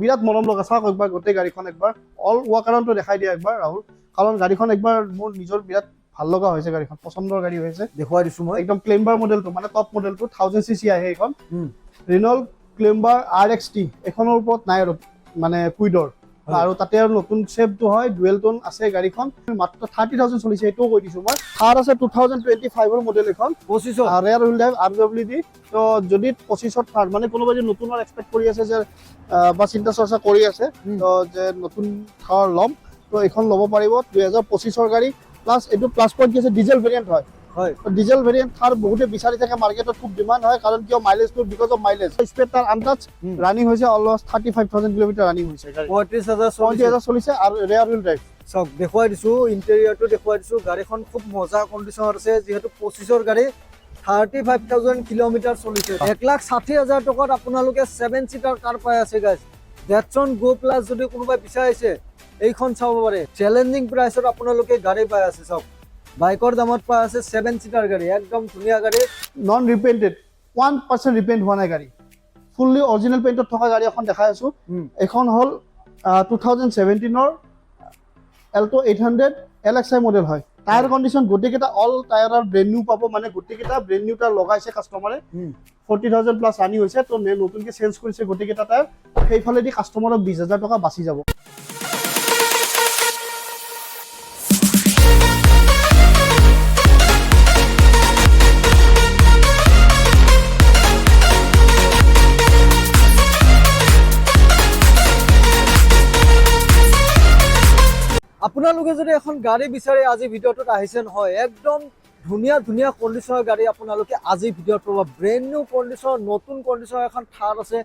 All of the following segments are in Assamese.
বিৰাট মৰম লগা চাওক একবাৰ গোটেই গাড়ীখন একবাৰ অল ৱাকাৰণটো দেখাই দিয়া একবাৰ ৰাহুল কাৰণ গাড়ীখন একবাৰ মোৰ নিজৰ বিৰাট ভাল লগা হৈছে গাড়ীখন পছন্দৰ গাড়ী হৈছে দেখুৱাই দিছো মই একদম ক্লেম্বাৰ মডেলটো মানে টপ মডেলটো 1000 সিসি আহে এইখন ৰিনল্ট ক্লেম্বাৰ RXT এখনৰ ওপৰত নাই আৰু মানে কুইডৰ আৰু তাতে আৰু নতুন শেপটো হয় ডুৱেল টোন আছে গাড়ীখন মাত্ৰ 30000 চলিছে এটো কৈ দিছো মই থাৰ আছে 2025 ৰ মডেল এখন 25 আৰু ৰেয়াৰ হুইল ড্ৰাইভ RWD তো যদি 25 থাৰ মানে কোনোবা যে নতুনৰ এক্সপেক্ট কৰি আছে যে বা চিন্তা চৰ্চা কৰি আছে তো যে নতুন থাৰ লম তো এখন ল'ব পাৰিব 2025 ৰ গাড়ী প্লাস এটো প্লাস পইণ্ট কি আছে ডিজেল ভেৰিয়েন্ট হয় ডিজেল ভেৰিয়েন্ট থাৰ বহুতে বিচাৰি থাকে মাৰ্কেটত খুব ডিমান্ড হয় কাৰণ কিয় মাইলেজটো বিকজ অফ মাইলেজ স্পীড তাৰ আনটাচ ৰানিং হৈছে অলমোস্ট 35000 কিলোমিটাৰ ৰানিং হৈছে 35000 চলিছে আৰু ৰেয়াৰ হুইল ড্ৰাইভ সব দেখুৱাই দিছো ইন্টেৰিয়ৰটো দেখুৱাই দিছো গাড়ীখন খুব মজা কন্ডিশনত আছে যেহেতু 25 ৰ গাড়ী 35000 কিলোমিটাৰ চলিছে 1,60,000 টকাত আপোনালোকে 7 সিটাৰ কাৰ পাই আছে গাইস ডেটছন গো প্লাস যদি কোনোবা বিচাৰিছে এইখন চাব পাৰে চ্যালেঞ্জিং প্ৰাইচত আপোনালোকে গাড়ী পাই আছে সব বাইকৰ দামত পাই আছে 7 সিটাৰ গাড়ী একদম ধুনীয়া গাড়ী নন ৰিপেইন্টেড 1% ৰিপেইন্ট হোৱা নাই গাড়ী ফুললি অৰিজিনাল পেইন্টত থকা গাড়ী এখন দেখাই আছো এখন হল 2017 ৰ Alto 800 LXI মডেল হয় টায়াৰ কন্ডিশন গোটেইকেইটা অল টায়াৰৰ ব্ৰেন্ড নিউ পাব মানে গোটেইকেইটা ব্ৰেন্ড নিউ টায়াৰ লগাইছে কাস্টমাৰে 40000 প্লাস ৰানি হৈছে তো নতুনকে চেঞ্জ কৰিছে গোটেইকেইটা টায়াৰ সেইফালেদি কাস্টমাৰক 20000 টকা বাচি যাব আপোনালোকে যদি এখন গাড়ী বিচাৰি আজি ভিডিঅ'টোত আহিছে নহয় একদম ধুনীয়া ধুনীয়া কন্ডিশনৰ গাড়ী আপোনালোকে আজি ভিডিঅ'ত পাব ব্ৰেন্ড নিউ কন্ডিশন নতুন কন্ডিশনৰ এখন থাৰ আছে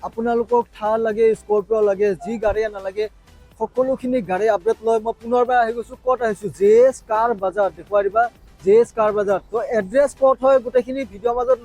আপোনালোকক থাৰ লাগে স্কৰপিঅ লাগে যি গাড়ী নালাগে সকলোখিনি গাড়ী আপডেট লৈ মই পুনৰবাৰ আহি গৈছো ক'ত আহিছো জেএছ কাৰ বাজাৰ দেখুৱাই দিবা জেএছ কাৰ বাজাৰ তো এড্ৰেছ ক'ত হয় গোটেইখিনি ভিডিঅ'ৰ মাজত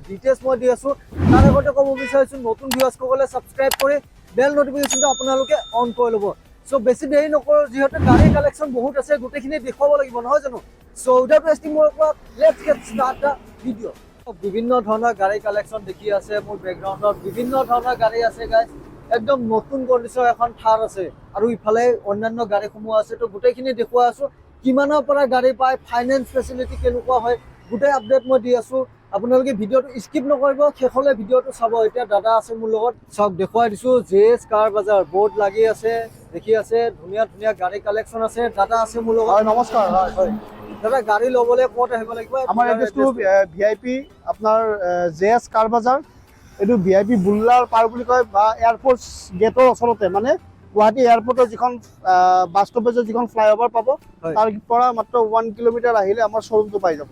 ডিটেইলছ মই দি আছো তাৰ আগতে ক'ব বিচাৰিছো নতুন ভিউৱাৰ্ছসকলে ছাবস্ক্ৰাইব কৰি বেল নটিফিকেশ্যনটো আপোনালোকে অন কৰি ল'ব সো বেছি দেৰি নকৰো যেহেতু গাড়ী কালেকশন বহুত আছে গোটেইখিনি দেখুৱাব লাগিব নহয় জানো সো উইদাউট ৱেষ্টিং মোৰ পৰা let's get start the video' বিভিন্ন ধৰণৰ গাড়ী কালেকশন দেখি আছে মোৰ বেকগ্ৰাউণ্ডত বিভিন্ন ধৰণৰ গাড়ী আছে গাইস একদম নতুন কন্ডিশনৰ এখন থাৰ আছে আৰু ইফালে অন্যান্য গাড়ীসমূহ আছে তো গোটেইখিনি দেখুৱাই আছো কিমানৰ পৰা গাড়ী পায় ফাইনেন্স ফেচিলিটি কেনেকুৱা হয় গোটেই আপডেট মই দি আছো আপোনালোকে ভিডিঅ'টো স্কিপ নকৰিব শেষলে ভিডিঅ'টো চাব এতিয়া দাদা আছে মোৰ লগত সব দেখুৱাই দিছো জেএছ কাৰ বাজাৰ বোৰ্ড লাগি আছে দেখি আছে ধুনীয়া ধুনীয়া গাড়ী কালেকশন আছে দাদা আছে মোৰ লগত নমস্কাৰ হয় দাদা গাড়ী ল'বলৈ ক'ত আহিব লাগিব আমাৰ এড্ৰেছটো ভিআইপি আপোনাৰ জেএছ কাৰ বাজাৰ এইটো ভিআইপি বুল্লাৰ পাৰ বুলি কয় বা এয়াৰপোৰ্ট গেটৰ ওচৰতে মানে গুৱাহাটী এয়াৰপোৰ্টৰ যিখন বাছ ষ্টপেজৰ যিখন ফ্লাইঅভাৰ পাব তাৰ পৰা মাত্ৰ 1 কিলোমিটাৰ আহিলে আমাৰ শ্বৰুমটো পাই যাব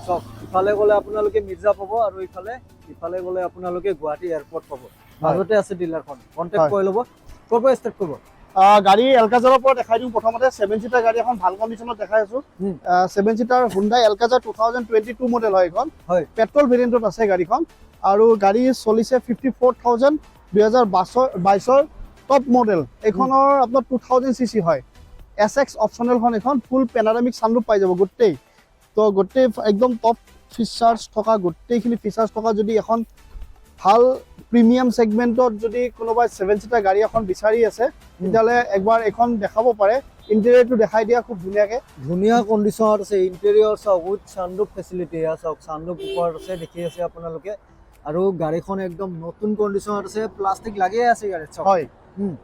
সব ইফালে গ'লে আপোনালোকে মিৰ্জা পাব আৰু ইফালে গ'লে আপোনালোকে গুৱাহাটী এয়াৰপোৰ্ট পাব মাজতে আছে ডিলাৰখন কন্টেক্ট কৰি ল'ব ক'ৰ পৰা ষ্টাৰ্ট কৰিব গাড়ী এলকাজাৰৰ পৰা দেখাই দিওঁ প্ৰথমতে 7 সিটাৰ গাড়ী এখন ভাল কণ্ডিশ্যনত দেখাই আছো 7 সিটাৰ হুন্ডাই এলকাজাৰ 2022 মডেল হয় এখন পেট্ৰল ভেৰিয়েণ্টত আছে গাড়ীখন আৰু গাড়ী চলিছে 54000 2022 টপ মডেল এইখনৰ আপোনাৰ 2000 সিসি হয় SX অপচনেলখন এখন ফুল পেনাৰামিক সানৰুফ পাই যাব গোটেই তো গোটেই একদম টপ ফিচাৰ্ছ থকা গোটেইখিনি ফিচাৰ্ছ থকা যদি এখন ভাল প্ৰিমিয়াম সেগমেন্টত যদি কোনোবা 7 সিটাৰ গাড়ী এখন বিচাৰি আছে তেতিয়ালে একবাৰ এখন দেখাব পাৰে ইন্টেৰিয়ৰটো দেখাই দিয়া খুব ধুনীয়াকে ধুনীয়া কন্ডিশনত আছে ইন্টেৰিয়ৰ চাওক উইথ সানৰুফ ফেচিলিটি চাওক সানৰুফ ওপৰত আছে দেখি আছে আপোনালোকে আৰু গাড়ীখন একদম নতুন কন্ডিশনত আছে প্লাষ্টিক লাগিয়ে আছে গাড়ীত চাওক হয়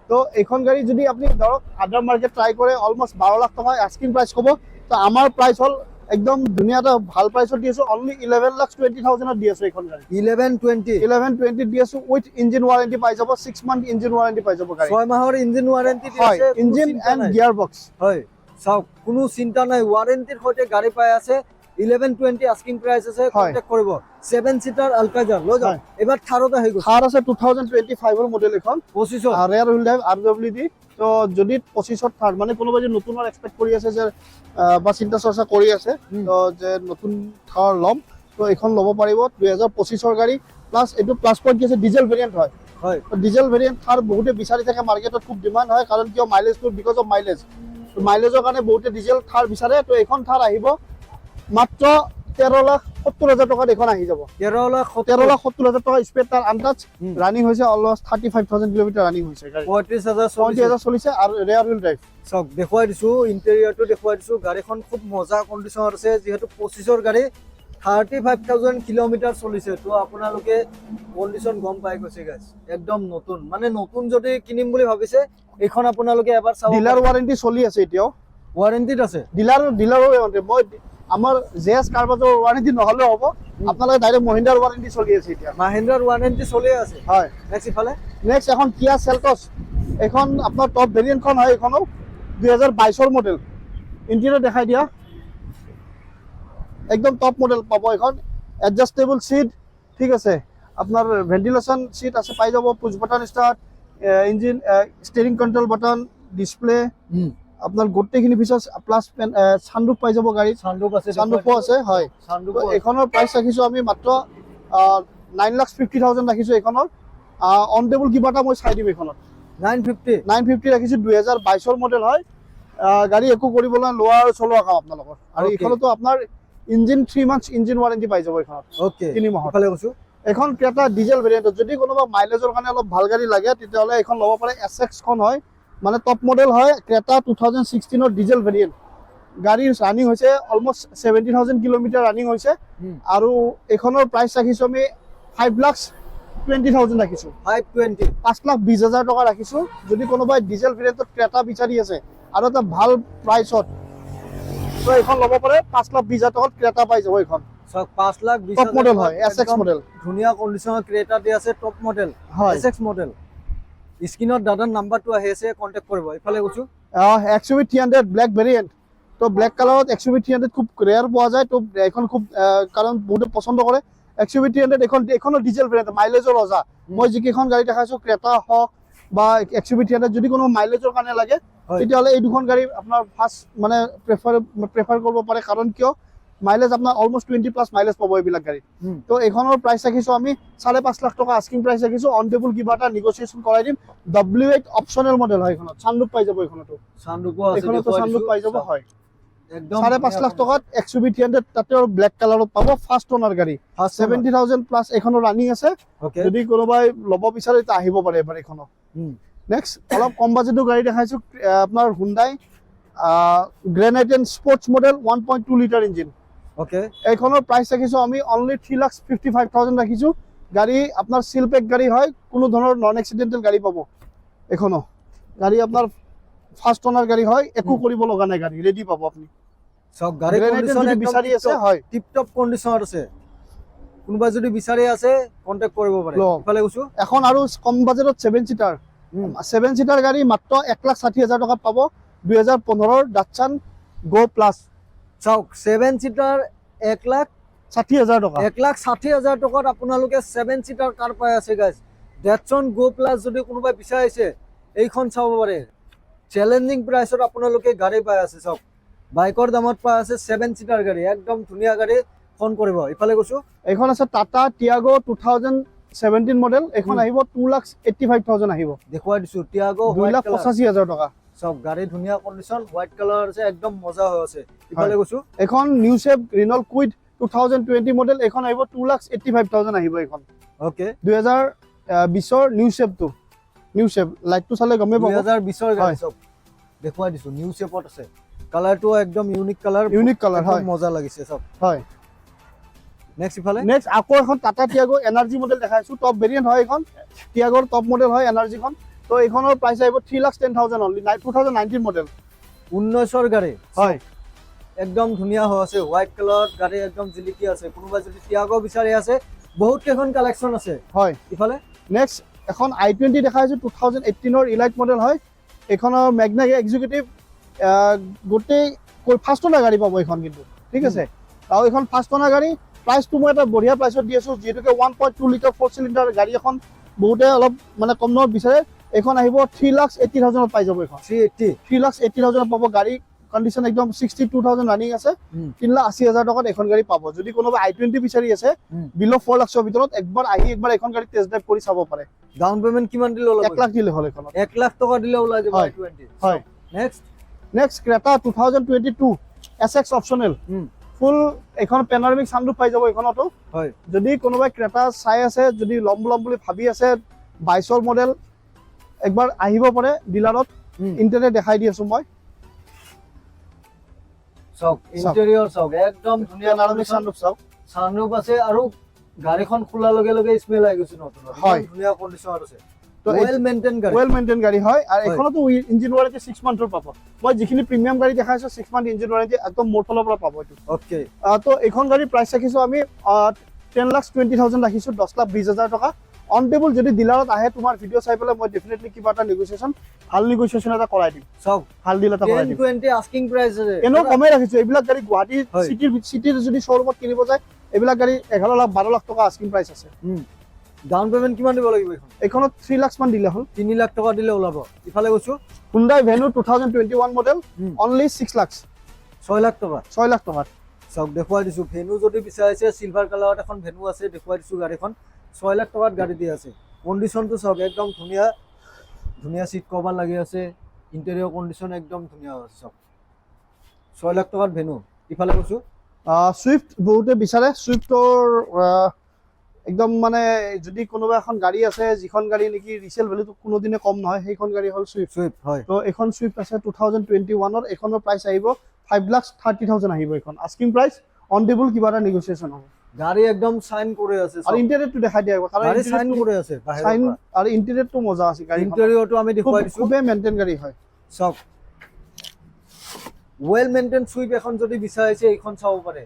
তো এইখন গাড়ী যদি আপুনি ধৰক আদাৰ মাৰ্কেট ট্ৰাই কৰে অলমোস্ট 12 লাখ টকা আস্কিং প্ৰাইস ক'ব তো আমাৰ প্ৰাইস হল একদম ধুনীয়া এটা ভাল প্ৰাইসত দি আছো অনলি 11,20,000 ত দি আছো এইখন গাড়ী 1120 দি আছো উইথ ইঞ্জিন ওয়াৰেন্টি পাই যাব 6 মান্থ ইঞ্জিন ওয়াৰেন্টি পাই যাব গাড়ী 6 মাহৰ ইঞ্জিন ওয়াৰেন্টি দি আছে ইঞ্জিন এণ্ড গিয়াৰ বক্স হয় চাওক কোনো চিন্তা নাই ওয়াৰেন্টিৰ সৈতে গাড়ী পাই আছে 1120 আস্কিং প্ৰাইস আছে কন্টাক্ট কৰিব 7 সিটাৰ আলকাজাৰ লৈ যাওক এবাৰ থাৰত আহি গ'ল থাৰ আছে 2025 ৰ মডেল এখন 25 ৰেয়াৰ হুইল ড্ৰাইভ RWD তো যদি 25 থাৰ মানে কোনোবা যে নতুনৰ এক্সপেক্ট কৰি আছে যে বা চিন্তা চৰ্চা কৰি আছে তো যে নতুন থাৰ লম তো এখন ল'ব পাৰিব 2025 ৰ গাড়ী প্লাস এটো প্লাস পইণ্ট কি আছে ডিজেল ভেৰিয়েন্ট হয় ডিজেল ভেৰিয়েন্ট থাৰ বহুতে বিচাৰি থাকে মাৰ্কেটত খুব ডিমান্ড হয় কাৰণ কিয় মাইলেজটো বিকজ অফ মাইলেজৰ কাৰণে বহুতে ডিজেল থাৰ বিচাৰে তো এখন থাৰ আহিব মাত্ৰ 13,70,000 টকাত এখন আহি যাব 13,70,000 টকা স্পেড তাৰ আনটাচ ৰানিং হৈছে অলমোষ্ট 35,000 কিলোমিটাৰ ৰানিং হৈছে গাড়ী 35,000 চলিছে আৰু ৰেয়াৰ হুইল ড্ৰাইভ চাওক দেখুৱাই দিছো ইণ্টেৰিয়ৰটো দেখুৱাই দিছো গাড়ীখন খুব মজা কণ্ডিশ্যনত আছে যিহেতু 25ৰ গাড়ী 35,000 কিলোমিটাৰ চলিছে তো আপোনালোকে কণ্ডিশ্যন গম পাই গৈছে গাইজ একদম নতুন মানে নতুন যদি কিনিম বুলি ভাবিছে এইখন আপোনালোকে এবাৰ চাব ডিলাৰ ৱাৰেণ্টি চলি আছে এতিয়াও ৱাৰেণ্টিত আছে ডিলাৰৰ মই আমাৰ জেএছ কাৰ্বাজৰ ৱাৰেণ্টি নহলে হ'ব আপোনালোকে ডাইৰেক্ট মহিন্দ্ৰাৰ ৱাৰেণ্টি চলি আছে এতিয়া মহিন্দ্ৰাৰ ৱাৰেণ্টি চলি আছে হয় নেক্সট ইফালে নেক্সট এখন কিয়া চেলটছ এখন আপোনাৰ টপ ভেৰিয়েণ্টখন হয় এখনো 2022ৰ মডেল ইণ্টেৰিয়ৰ দেখাই দিয়া একদম টপ মডেল পাব এখন এডজাষ্টেবল সিট ঠিক আছে আপোনাৰ ভেন্টিলেশন সিট আছে পাই যাব push button start engine steering control button display আপনার গোটেইখিনি ফিচার্স প্লাস সানরুফ পাই যাব গাড়ী সানরুফ আছে হয় এখনৰ প্ৰাইস ৰাখিছো আমি মাত্ৰ 9,50,000 ৰাখিছো এখনৰ অন টেবল কিবা এটা মই চাই দিম এখনত 950 ৰাখিছো 2022ৰ মডেল হয় গাড়ী একো কৰিবলৈ লোৱাৰ চলোৱা কাম আপোনালোকৰ আৰু এখনতো আপোনাৰ ইঞ্জিন 3 মান্থস ইঞ্জিন ৱাৰেণ্টি পাই যাব এখনত ওকে 3 মাহৰ ইফালে কৈছো এখন ক্ৰেটা ডিজেল ভেৰিয়েণ্ট যদি কোনোবা মাইলেজৰ কাৰণে অলপ ভাল গাড়ী লাগে তেতিয়াহলে এখন ল'ব পাৰে SX খন হয় মানে টপ মডেল হয় ক্ৰেটা 2016 ৰ ডিজেল ভেৰিয়েণ্ট গাড়ীৰ ৰানিং হৈছে অলমোষ্ট 70,000 কিলোমিটাৰ ৰানিং হৈছে আৰু এখনৰ প্ৰাইস ৰাখিছো আমি 5,20,000 ৰাখিছো 5,20,000 টকা ৰাখিছো যদি কোনোবাই ডিজেল ভেৰিয়েণ্টত ক্ৰেটা বিচাৰি আছে আৰু এটা ভাল প্ৰাইসত তো এখন ল'ব পাৰে 5,20,000 টকাত ক্ৰেটা পাই যাব এখন সব 5,20,000 টপ মডেল হয় SX মডেল ধুনিয়া কন্ডিশনৰ ক্ৰেটা দি আছে টপ মডেল SX মডেল স্ক্ৰিনত দাদাৰ নাম্বাৰটো আহি আছে কন্টাক্ট কৰিব ইফালে কৈছো XUV 300 ব্ল্যাক ভেৰিয়েণ্ট তো ব্ল্যাক কালাৰত XUV 300 খুব ৰেয়াৰ পোৱা যায় তো এখন খুব কাৰণ বহুত পছন্দ কৰে XUV 300 এখনৰ ডিজেল ভেৰিয়েণ্ট মাইলেজৰ ৰজা মই যিকেইখন গাড়ী দেখাইছো ক্ৰেটা হক বা XUV 300 যদি কোনো মাইলেজৰ কাৰণে লাগে তেতিয়াহলে এই দুখন গাড়ী আপোনাৰ ফাৰ্স্ট মানে প্ৰেফাৰ কৰিব পাৰে কাৰণ কিয় মাইলেজ আপোনাৰ অলমোষ্ট 20 প্লাস মাইলেজ পাব এইবিলাক গাড়ী তো এখনৰ প্ৰাইস ৰাখিছো আমি 5.5 লাখ টকা আস্কিং প্ৰাইস ৰাখিছো অন টেবল কিবা এটা নেগোসিয়েশন কৰাই দিম W8 অপশনাল মডেল হয় এখনত সানরুফ পাই যাব এখনতো সানরুফ আছে এখনতো সানরুফ পাই যাব হয় একদম 5.5 লাখ টকাত XUV 300 তাতে আৰু ব্ল্যাক কালাৰত পাব ফাৰ্স্ট ওনাৰ গাড়ী 70,000 প্লাস এখনৰ ৰানিং আছে যদি কোনোবাই ল'ব বিচাৰে তা আহিব পাৰে এবাৰ এখনৰ নেক্সট অলপ কম বাজেটৰ গাড়ী দেখাইছো আপোনাৰ Hyundai Grand i10 sports model 1.2 litre engine okay এইখনৰ প্ৰাইস ৰাখিছো আমি অনলি 3,55,000 ৰাখিছো গাড়ী আপোনাৰ সিল পেক গাড়ী হয় কোনো ধৰণৰ নন এক্সিডেন্টাল গাড়ী পাব এখনো গাড়ী আপোনাৰ ফাৰ্স্ট ওনাৰ গাড়ী হয় একো কৰিব লগা নাই গাড়ী ৰেডি পাব আপুনি সব গাড়ী কন্ডিশন বিচাৰি আছে হয় টিপ টপ কন্ডিশনত আছে কোনোবা যদি বিচাৰি আছে কন্টাক্ট কৰিব পাৰে ইফালে কৈছো এখন আৰু কম বাজেটত 7 সিটাৰ গাড়ী মাত্ৰ 1,60,000 টকাত পাব 2015 ৰ ডাটছান গো প্লাস চাওক 7 সিটাৰ 1,60,000 টকা 1,60,000 টকাত আপোনালোকে 7 সিটাৰ কাৰ পাই আছে গাইজ ডেটছন গো প্লাস যদি কোনোবা বিচাৰিছে এইখন চাব পাৰে চ্যালেঞ্জিং প্ৰাইসত আপোনালোকে গাড়ী পাই আছে চাওক বাইকৰ দামত পাই আছে 7 সিটাৰ গাড়ী একদম ধুনিয়া গাড়ী ফোন কৰিব ইফালে কৈছো এইখন আছে টাটা টিয়াগো 2017 মডেল এখন আহিব 2,85,000 আহিব দেখুৱাই দিছো টিয়াগো 2,85,000 টকা সব গাড়ী ধুনিয়া কন্ডিশন হোয়াইট কালার আছে একদম মজা হৈ আছে ইফালে কৈছো এখন নিউ শেপ ৰিনল কুইড 2020 মডেল এখন আহিব 2,85,000 আহিব এখন ওকে 2020 ৰ নিউ শেপটো নিউ শেপ লাইটটো চালে গমে পাব 2020 ৰ গাড়ী সব দেখুৱাই দিছো নিউ শেপত আছে কালাৰটো একদম ইউনিক কালাৰ হয় মজা লাগিছে সব হয় নেক্সট ইফালে নেক্সট আকৌ এখন টাটা টিয়াগো এনাৰ্জি মডেল দেখাইছো টপ ভেৰিয়েন্ট হয় এখন টিয়াগোৰ টপ মডেল হয় এনাৰ্জিখন তো এইখনৰ প্ৰাইস আহিব 3,10,000 অনলি 2019 মডেল 19ৰ গাড়ী হয় একদম ধুনিয়া হৈ আছে হোয়াইট কালাৰ গাড়ী একদম জিলিকি আছে কোনোবা যদি টিয়াগো বিচাৰি আছে বহুত কেখন কালেকশন আছে হয় ইফালে নেক্সট এখন i20 দেখাইছো 2018 ৰ ইলাইট মডেল হয় এখনৰ ম্যাগনা এক্সিকিউটিভ গোটেই ফাৰ্স্ট ওনাৰ গাড়ী পাব এখন কিন্তু ঠিক আছে আৰু এখন ফাৰ্স্ট ওনাৰ গাড়ী প্ৰাইসটো মই এটা বঢ়িয়া প্ৰাইসত দি আছো যেটোকে 1.2 লিটাৰ 4 সিলিন্ডাৰ গাড়ী এখন বহুতে অলপ মানে কম দামত বিচাৰে এখন আহিব 3,80,000 পাই যাব এখন 3,80,000 পাব গাড়ী কন্ডিশন একদম 62,000 ৰানিং আছে 3,80,000 টকাত এখন গাড়ী পাব যদি কোনোবা i20 বিচাৰি আছে বিলো 4 লাখৰ ভিতৰত একবাৰ এখন গাড়ী টেষ্ট ড্ৰাইভ কৰি চাব পাৰে ডাউন পেমেন্ট কিমান দিলে ওলাব 1 লাখ দিলে হ'ল এখন 1 লাখ টকা দিলে ওলাই যাব i20 হয় next next Creta 2022 SX optional full এখন পেনাৰমিক সানৰুফ পাই যাব এখনতো হয় যদি কোনোবাই ক্ৰেটা চাই আছে যদি ল'ম বুলি ভাবি আছে 22 মডেল একবাৰ আহিব পাৰে ডিলাৰত ইন্টাৰনেট দেখাই দি আছো মই সব ইন্টেৰিয়ৰ সব একদম ধুনীয়া পেনাৰমিক সানৰুফ চাওক সানৰুফ আছে আৰু গাড়ীখন খোলাৰ লগে লগে স্মেল আহি গৈছে নতুন হয়। ধুনীয়া কণ্ডিশ্যনত আছে তো ওয়েল মেইনটেইন গাড়ী ওয়েল মেইনটেইন গাড়ী হয় আৰু হয়। এখনতো ইঞ্জিন ৱাৰেণ্টি 6 মান্থৰ পাব মই যিখিনি প্ৰিমিয়াম গাড়ী দেখাইছো 6 মান্থ ইঞ্জিন ৱাৰেণ্টি একদম মোৰ ফালৰ পৰা পাব এইটো ওকে তো এইখন গাড়ীৰ প্ৰাইচ ৰাখিছো আমি 10,20,000 ৰাখিছো 10,20,000 টকা অন টেবল যদি ডিলাৰত আহে তোমাৰ ভিডিঅ' চাই পেলাই মই ডেফিনেটলি কিবা এটা নেগোচিয়েশ্যন ভাল নেগোচিয়েশ্যন এটা কৰাই দিম সব ভাল ডিল এটা কৰাই দিম 1020 আস্কিং প্ৰাইস আছে এনেও কমেই ৰাখিছো এইবিলাক গাড়ী গুৱাহাটী হয়। চিটিৰ যদি শ্ব'ৰুমত কিনিব যায় এইবিলাক গাড়ী 11 লাখ 12 লাখ টকা আস্কিং প্ৰাইচ আছে ডাউন পেমেন্ট কিমান দিব লাগিব এখন এইখনত 3 লাখ মান দিলে হ'ল 3 লাখ টকা দিলে ওলাব ইফালে গৈছো Hyundai Venue 2021 model only 6 lakh 6 lakh টকা 6 লাখ টকা সব দেখুৱাই দিছো ভেনু যদি বিচাৰিছে সিলভাৰ কালাৰত এখন ভেনু আছে দেখুৱাই দিছো গাড়ীখন 6 লাখ টকাত গাড়ী দি আছে কণ্ডিশ্যনটো সব একদম ধুনীয়া ধুনীয়া সিট কভাৰ লাগি আছে ইন্টেৰিয়ৰ কণ্ডিশ্যন একদম ধুনীয়া আছে সব 6 লাখ টকাত ভেনু ইফালে গৈছো সুইফট বহুতে বিচাৰে সুইফটৰ একদম মানে যদি কোনোবা এখন গাড়ী আছে যিখন গাড়ী নেকি ৰিসেল ভ্যালুটো কোনোদিনে কম নহয় সেইখন গাড়ী হ'ল সুইফট সুইফট হয় তো এখন সুইফট আছে 2021 ৰ এখনৰ প্ৰাইস আহিব 5,30,000 আহিব এখন আস্কিং প্ৰাইস অন টেবল কিবা এটা নেগোচিয়েশ্যন হ'ব গাড়ী একদম সাইন কৰি আছে আৰু ইন্টেৰিয়ৰটো দেখাই দিয়া কাৰণ গাড়ী সাইন কৰি আছে সাইন আৰু ইন্টেৰিয়ৰটো মজা আছে গাড়ী ইন্টেৰিয়ৰটো আমি দেখুৱাই দিছো খুবেই মেইনটেইন গাড়ী হয় সব ওয়েল মেইনটেইন সুইফট এখন যদি বিচাৰিছে এইখন চাব পাৰে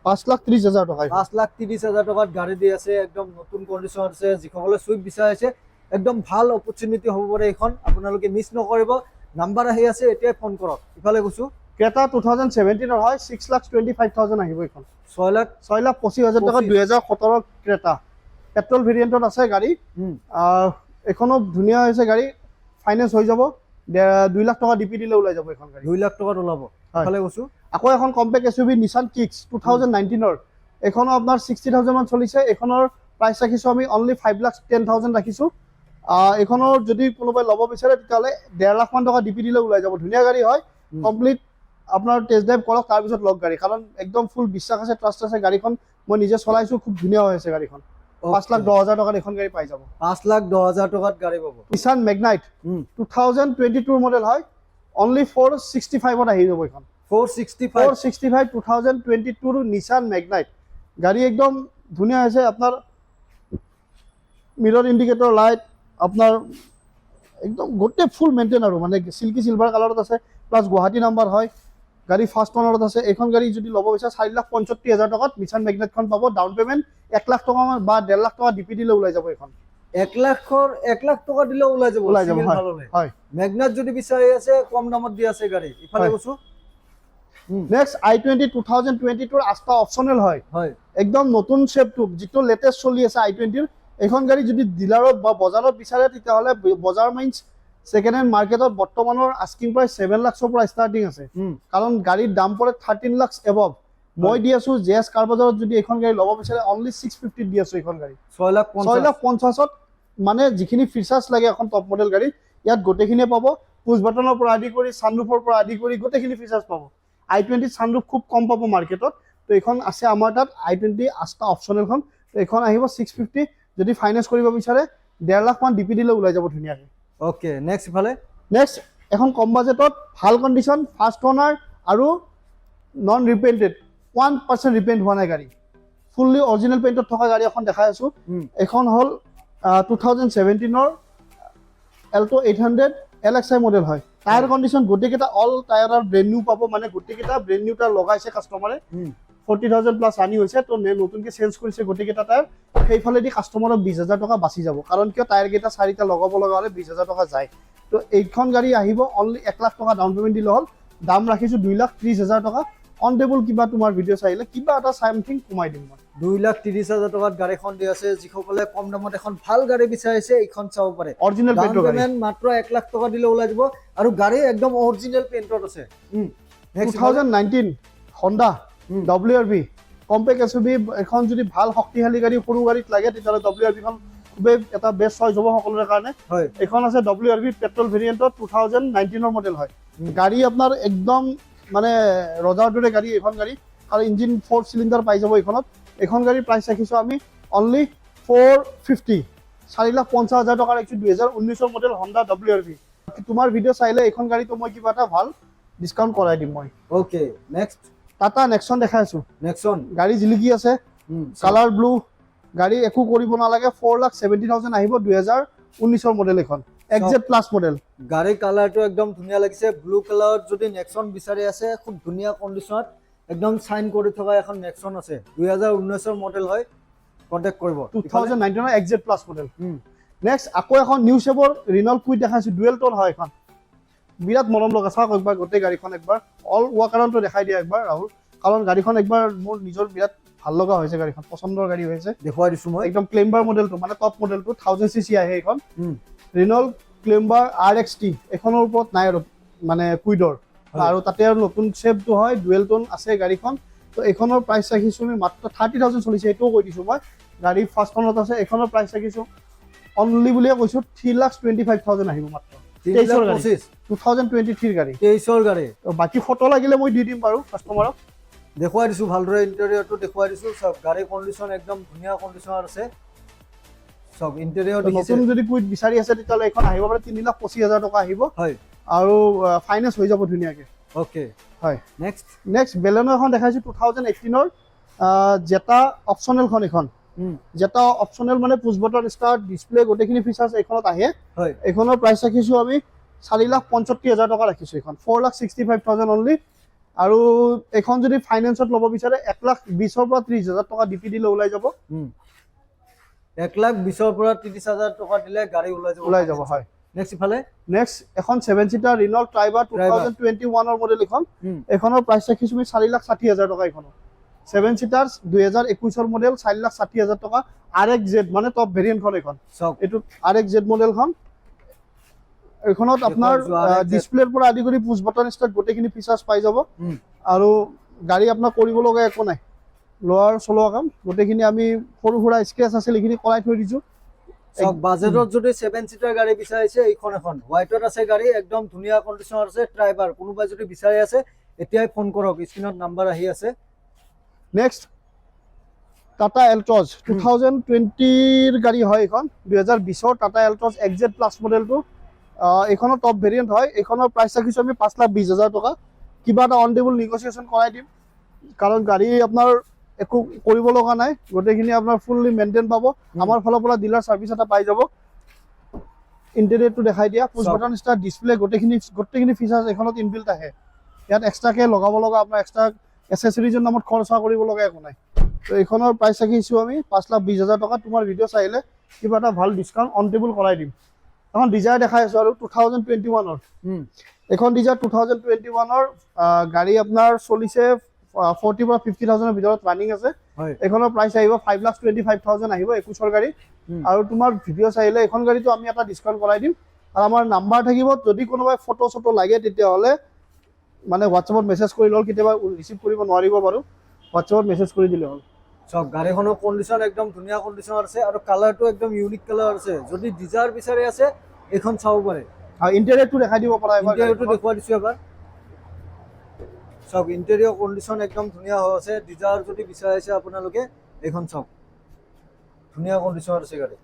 5,30,000 টকা 5,30,000 টকাত গাড়ী দি আছে একদম নতুন কণ্ডিশ্যন আছে যিসকলে সুইফট বিচাৰিছে একদম ভাল অপৰচুনিটি হ'ব পাৰে এইখন আপোনালোকে মিছ নকৰিব নাম্বাৰ আহি আছে এতিয়া ফোন কৰক ইফালে গৈছো ক্ৰেটা 2017 ৰ হয় 6,25,000 আহিব এখন 6,25,000 টকা 2017 ক্ৰেটা পেট্ৰল ভেৰিয়েণ্টত আছে গাড়ী এখনো ধুনীয়া হৈছে গাড়ী ফাইনেন্স হৈ যাব 2 লাখ টকা ডিপি দিলে ওলাই যাব এখন গাড়ী 2 লাখ টকাত ওলাব ইফালে গৈছো আকৌ এখন কম্পেক্ট এছইউভি নিসান কিক্স 2019 ৰ এখনো আপোনাৰ 60,000 মান চলিছে এখনৰ প্ৰাইস ৰাখিছো আমি অনলি 5,10,000 ৰাখিছো এখনৰ যদি কোনোবাই ল'ব বিচাৰে তেতিয়াহ'লে 1.5 লাখ মান টকা ডিপি দিলে ওলাই যাব ধুনীয়া গাড়ী হয় কমপ্লিট আপোনাৰ টেষ্ট ড্ৰাইভ কৰক তাৰ পিছত লগ গাড়ী কাৰণ একদম ফুল বিশ্বাস আছে ট্ৰাষ্ট আছে গাড়ীখন মই নিজে চলাইছো খুব ধুনীয়া হৈ আছে গাড়ীখন 5,10,000 টকাত এখন গাড়ী পাই যাব 5,10,000 টকাত গাড়ী পাব নিসান মেগনাইট 2022 মডেল হয় অনলি 465 ত আহি যাব এখন 465 2022 ৰ নিসান মেগনাইট গাড়ী একদম ধুনীয়া আছে আপোনাৰ মিৰৰ ইন্ডিকেটৰ লাইট আপোনাৰ একদম গোটে ফুল মেইনটেইন আৰু মানে সিল্কি সিলভাৰ কালাৰত আছে প্লাস গুৱাহাটী নাম্বাৰ হয় গাড়ী ফাৰ্ষ্ট ওনাৰত আছে এখন গাড়ী যদি ল'ব বিচাৰে 4,65,000 টকাত নিসান মেগনাইটখন পাব ডাউন পেমেন্ট 1 লাখ টকা বা 1.5 লাখ টকা ডিপি দিলে ওলাই যাব এখন 1 লাখ টকা দিলে ওলাই যাব হয় মেগনাইট যদি বিচাৰি আছে কম দামত দি আছে গাড়ী ইফালে গৈছো নেক্সট i20 2022 ৰ আস্থা অপচনেল হয় হয় একদম নতুন শেপটো যেটো লেটেস্ট চলি আছে i20 ৰ এখন গাড়ী যদি ডিলাৰত বা বজাৰত বিচাৰে তেতিয়াহ'লে বজাৰ মাইন্স সেকেন্ড হ্যান্ড মাৰ্কেটত বৰ্তমানৰ আস্কিং প্ৰাইস 7 লাখৰ পৰা ষ্টাৰ্টিং আছে কাৰণ গাড়ীৰ দাম পৰে 13 লাখ এবভ মই দি আছো জেএস কাৰ বজাৰত যদি এখন গাড়ী ল'ব বিচাৰে অনলি 650 দি আছো এখন গাড়ী 6,50,000 মানে যিখিনি ফিচাৰ্স লাগে এখন টপ মডেল গাড়ী ইয়াত গোটেইখিনি পাব পুশ বাটনৰ পৰা আদি কৰি সানৰুফৰ পৰা আদি কৰি গোটেইখিনি ফিচাৰ্স পাব i20 সানৰুফ খুব কম পাব মাৰ্কেটত তো এখন আছে আমাৰ তাত i20 আস্থা অপচনেলখন তো এখন আহিব 650 যদি ফাইনান্স কৰিব বিচাৰে 1.5 লাখ মান ডিপি দিলে ওলাই যাব ধুনীয়াকৈ ওকে নেক্সট ইফালে নেক্সট এখন কম বাজেটত ভাল কণ্ডিশ্যন ফাৰ্ষ্ট ওনাৰ আৰু নন ৰিপেইণ্টেড 1% ৰিপেইণ্ট হোৱা নাই গাড়ী ফুললি অৰিজিনেল পেইণ্টত থকা গাড়ী এখন দেখাই আছো এখন হ'ল 2017 ৰ এল্টো 800 LXI মডেল হয় টায়াৰ কণ্ডিশ্যন গোটেইকেইটা অল টায়াৰৰ ব্ৰেণ্ড নিউ পাব মানে গোটেইকেইটা ব্ৰেণ্ড নিউ টায়াৰ লগাইছে কাষ্টমাৰে 40,000 প্লাস আনি হৈছে তো নতুনকৈ চেঞ্জ কৰিছে গোটেইকেইটা টায়াৰ সেইফালেদি কাষ্টমাৰক 20,000 টকা বাচি যাব কাৰণ কিয় টায়াৰ কেইটা চাৰিটা লগাব লগা হ'লে 20,000 টকা যায় তো এইখন গাড়ী আহিব অনলি 1 লাখ টকা ডাউন পেমেন্ট দিলে হ'ল দাম ৰাখিছো 2,30,000 টকা অন টেবল কিবা তোমাৰ ভিডিঅ' চাইলে কিবা এটা সামথিং কমাই দিম মই 2,30,000 টকাত গাড়ীখন দি আছে যিসকলে কম দামত এখন ভাল গাড়ী বিচাৰিছে এইখন চাব পাৰে অৰিজিনেল পেইণ্টৰ গাড়ী মাত্ৰ 1 লাখ টকা দিলে ওলাই যাব আৰু গাড়ী একদম অৰিজিনেল পেইণ্টত আছে 2019 Honda WRV কম্পেক্ট এছইউভি এখন যদি ভাল শক্তিশালী গাড়ী সৰু গাড়ীত লাগে তেতিয়াহ'লে WRV খন খুবেই এটা বেষ্ট চইচ হ'ব সকলোৰে কাৰণে হয় এখন আছে WRV পেট্ৰল ভেৰিয়েণ্টত 2019 ৰ মডেল হয় গাড়ী আপোনাৰ একদম মানে ৰজাৰ দৰে গাড়ী এইখন গাড়ী আৰু ইঞ্জিন 4 চিলিণ্ডাৰ পাই যাব এইখনত এইখন গাড়ীৰ প্ৰাইচ ৰাখিছোঁ আমি অনলি 450 4,50,000 টকাৰ একচুৱেলি 2019 মডেল হণ্ডা WRV তোমাৰ ভিডিঅ' চাইলে এইখন গাড়ীটো মই কিবা এটা ভাল ডিছকাউণ্ট কৰাই দিম মই ওকে নেক্সট টাটা নেক্সন দেখাই আছোঁ নেক্সন গাড়ী জিলিকি আছে কালাৰ ব্লু গাড়ী একো কৰিব নালাগে 4,70,000 আহিব 2019 মডেল এখন XZ প্লাছ মডেল গাড়ীৰ কালাৰটো একদম ধুনীয়া লাগিছে ব্লু কালাৰত যদি নেক্সন বিচাৰি আছে খুব ধুনীয়া কণ্ডিশ্যনত একদম চাইন কৰি থকা এখন নেক্সন আছে 2019 মডেল হয় কন্টেক্ট কৰিব 2019 XZ প্লাছ মডেল নেক্সট আকৌ এখন নিউ শেপৰ ৰিনল কুইট দেখাইছোঁ ডুৱেল টোন হয় এখন বিৰাট মৰম লগা চাওক একবাৰ গোটেই গাড়ীখন একবাৰ অল ৱাকাৰণটো দেখাই দিয়া একবাৰ ৰাহুল কাৰণ গাড়ীখন একবাৰ মোৰ নিজৰ বিৰাট ভাল লগা হৈছে গাড়ীখন পছন্দৰ গাড়ী হৈছে দেখুৱাই দিছোঁ মই একদম ক্লেম্বাৰ মডেলটো মানে টপ মডেলটো 1000cc আহে এইখন ৰিনল ক্লেম্বাৰ RXT এখনৰ ওপৰত নাই আৰু মানে কুইডৰ আৰু তাতে আৰু নতুন শেপটো হয় ডুৱেল টোন আছে গাড়ীখন তো এইখনৰ প্ৰাইচ ৰাখিছোঁ আমি মাত্ৰ 30,000 চলিছে এইটোও কৈ দিছোঁ মই গাড়ী ফাৰ্ষ্টখনত আছে এইখনৰ প্ৰাইচ ৰাখিছোঁ অনলি বুলিয়ে কৈছোঁ 3,25,000 আহিব মাত্ৰ 2023 গাড়ী 23 গাড়ী বাকী ফটো লাগিলে মই দি দিম বাৰু কাষ্টমাৰক দেখুৱাই দিছোঁ ভালদৰে ইণ্টেৰিয়ৰটো দেখুৱাই দিছোঁ চব গাড়ী কণ্ডিশ্যন একদম ধুনীয়া কণ্ডিশ্যনত আছে চব ইণ্টেৰিয়ৰ নতুন যদি কুইট বিচাৰি আছে তেতিয়াহ'লে এইখন আহিব পাৰে 3,25,000 টকা আহিব হয় আৰু ফাইনেন্স হৈ যাব ধুনীয়াকৈ ওকে হয় নেক্সট বেলেনো এখন দেখাইছোঁ 2018 জেটা অপশ্যনেলখন এখন জেটা অপশ্যনেল মানে পুছ বটন ষ্টাৰ্ট ডিছপ্লে গোটেইখিনি ফিচাৰ্ছ এইখনত আহে হয় এইখনৰ প্ৰাইচ ৰাখিছোঁ আমি 4,65,000 টকা ৰাখিছোঁ এইখন 4,65,000 অনলি আৰু এইখন যদি ফাইনেন্সত ল'ব বিচাৰে 1,20,000 পৰা 30,000 টকা ডিপি দিলে ওলাই যাব 1,20,000 পৰা 30,000 টকা দিলে গাড়ী ওলাই যাব হয় নেক্সট ইফালে নেক্সট এখন 7 সিটাৰ ৰিনল ট্ৰাইবাৰ 2021 মডেল এইখনৰ প্ৰাইচ ৰাখিছোঁ আমি 4,60,000 টকা এইখনৰ 7 সিটাৰ 2021 মডেল 4,60,000 টকা RXZ মানে টপ ভেৰিয়েণ্টখন এইখন এইটো RXZ মডেলখন এইখনত আপোনাৰ ডিছপ্লেৰ পৰা আদি কৰি পুছ বটন ষ্টাৰ্ট গোটেইখিনি ফিচাৰ্ছ পাই যাব আৰু গাড়ী আপোনাৰ কৰিব লগা একো নাই লোৱাৰ চলোৱা কাম গোটেইখিনি আমি সৰু সুৰা স্ক্ৰেচ আছিল এইখিনি কৰাই থৈ দিছোঁ সব বাজেটত যদি 7 সিটাৰ গাড়ী বিচাৰিছে এইখন এখন হোৱাইটত আছে গাড়ী একদম ধুনীয়া কণ্ডিশ্যনত আছে ড্ৰাইভাৰ কোনোবাই যদি বিচাৰি আছে এতিয়াই ফোন কৰক স্ক্ৰীনত নাম্বাৰ আহি আছে নেক্সট টাটা এল্ট্ৰছ 2020 গাড়ী হয় এইখন 2020 টাটা এল্ট্ৰছ XZ প্লাছ মডেলটো এইখনৰ টপ ভেৰিয়েণ্ট হয় এইখনৰ প্ৰাইচ ৰাখিছোঁ আমি 5,20,000 টকা কিবা এটা অন টেবল নেগচিয়েশ্যন কৰাই দিম কাৰণ গাড়ী আপোনাৰ একো কৰিব লগা নাই গোটেইখিনি আপোনাৰ ফুললি মেইনটেইন পাব আমাৰ ফালৰ পৰা ডিলাৰ ছাৰ্ভিচ এটা পাই যাব ইণ্টেৰিয়ৰটো দেখাই দিয়া পুছ বটন ষ্টাৰ্ট ডিছপ্লে গোটেইখিনি ফিচাৰ্ছ এইখনত ইনবিল্ট আহে ইয়াত এক্সট্ৰাকৈ লগাব লগা আপোনাৰ এক্সট্ৰা এচেচৰিজৰ নামত খৰচা কৰিব লগা একো নাই তো এইখনৰ প্ৰাইচ ৰাখিছোঁ আমি 5,20,000 টকা তোমাৰ ভিডিঅ' চাইলে কিবা এটা ভাল ডিছকাউণ্ট অন টেবল কৰাই দিম এখন ডিজায়াৰ দেখাই আছোঁ আৰু 2021 এখন ডিজায়াৰ 2021 গাড়ী আপোনাৰ চলিছে 40 পৰা 50,000 ভিতৰত ৰানিং আছে এইখনৰ প্ৰাইচ আহিব 5,25,000 আহিব 21 গাড়ী আৰু তোমাৰ ভিডিঅ' চাইলে এইখন গাড়ীটো আমি এটা ডিছকাউণ্ট কৰাই দিম আৰু আমাৰ নাম্বাৰ থাকিব যদি কোনোবাই ফটো চটো লাগে তেতিয়াহ'লে মানে হোৱাটছএপত মেছেজ কৰি ল'ল কেতিয়াবা ৰিচিভ কৰিব নোৱাৰিব বাৰু হোৱাটছএপত মেছেজ কৰি দিলে হ'ল সব গাড়ীখনৰ কণ্ডিশ্যন একদম ধুনীয়া কণ্ডিশ্যনত আছে আৰু কালাৰটো একদম ইউনিক কালাৰ আছে যদি ডিজায়াৰ বিচাৰি আছে এইখন চাব পাৰে আৰু ইণ্টেৰিয়ৰটো দেখাই দিব পৰা ইণ্টেৰিয়ৰটো দেখুৱাই দিছোঁ এবাৰ সব ইণ্টেৰিয়ৰ কণ্ডিশ্যন একদম ধুনীয়া হৈ আছে ডিজায়াৰ যদি বিচাৰিছে আপোনালোকে এইখন চাওক ধুনীয়া কণ্ডিশ্যনত আছে গাড়ী